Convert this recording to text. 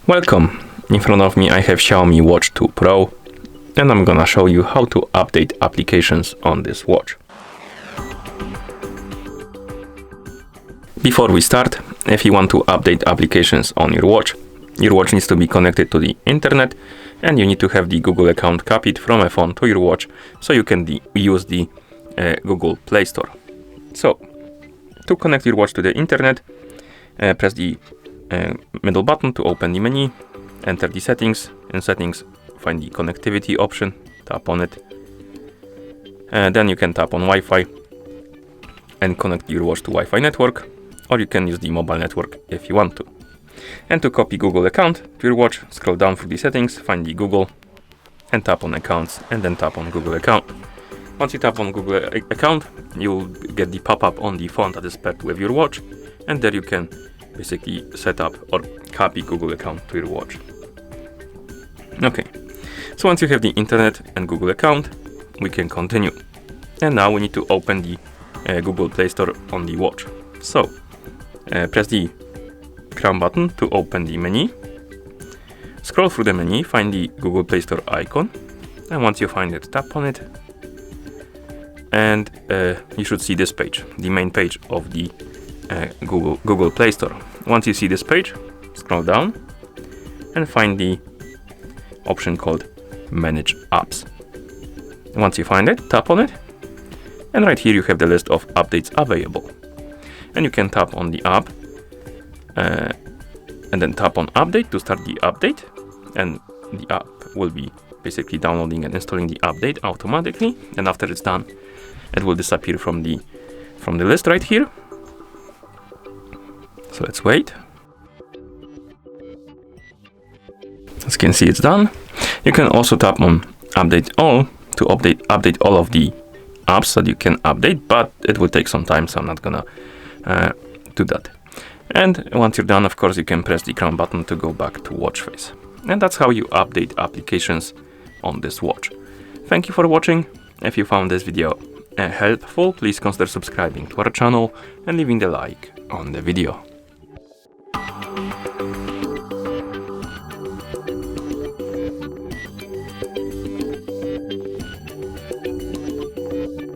Welcome! In front of me I have Xiaomi Watch 2 Pro and I'm gonna show you how to update applications on this watch. Before we start, if you want to update applications on your watch needs to be connected to the internet and you need to have the Google account copied from a phone to your watch so you can use the Google Play Store. So, to connect your watch to the internet, press the middle button to open the menu, enter the settings. In settings, find the connectivity option, tap on it. Then you can tap on Wi-Fi and connect your watch to Wi-Fi network, or you can use the mobile network if you want to. And to copy Google account to your watch, scroll down through the settings, find the Google, and tap on accounts, and then tap on Google account. Once you tap on Google account, you'll get the pop-up on the phone that is paired with your watch, and there you can basically set up or copy Google account to your watch. Okay, so once you have the internet and Google account, we can continue. And now we need to open the Google Play Store on the watch. So, press the crown button to open the menu. Scroll through the menu, find the Google Play Store icon, and once you find it, tap on it. And you should see this page, the main page of the Google Play Store. Once you see this page, scroll down and find the option called Manage Apps. Once you find it, tap on it, and right here you have the list of updates available. And you can tap on the app and then tap on Update to start the update, and the app will be basically downloading and installing the update automatically, and after it's done, it will disappear from the list right here. So let's wait. As you can see, it's done. You can also tap on Update All to update all of the apps that you can update, but it will take some time, so I'm not gonna do that. And once you're done, of course, you can press the crown button to go back to watch face. And that's how you update applications on this watch. Thank you for watching. If you found this video helpful, please consider subscribing to our channel and leaving the like on the video.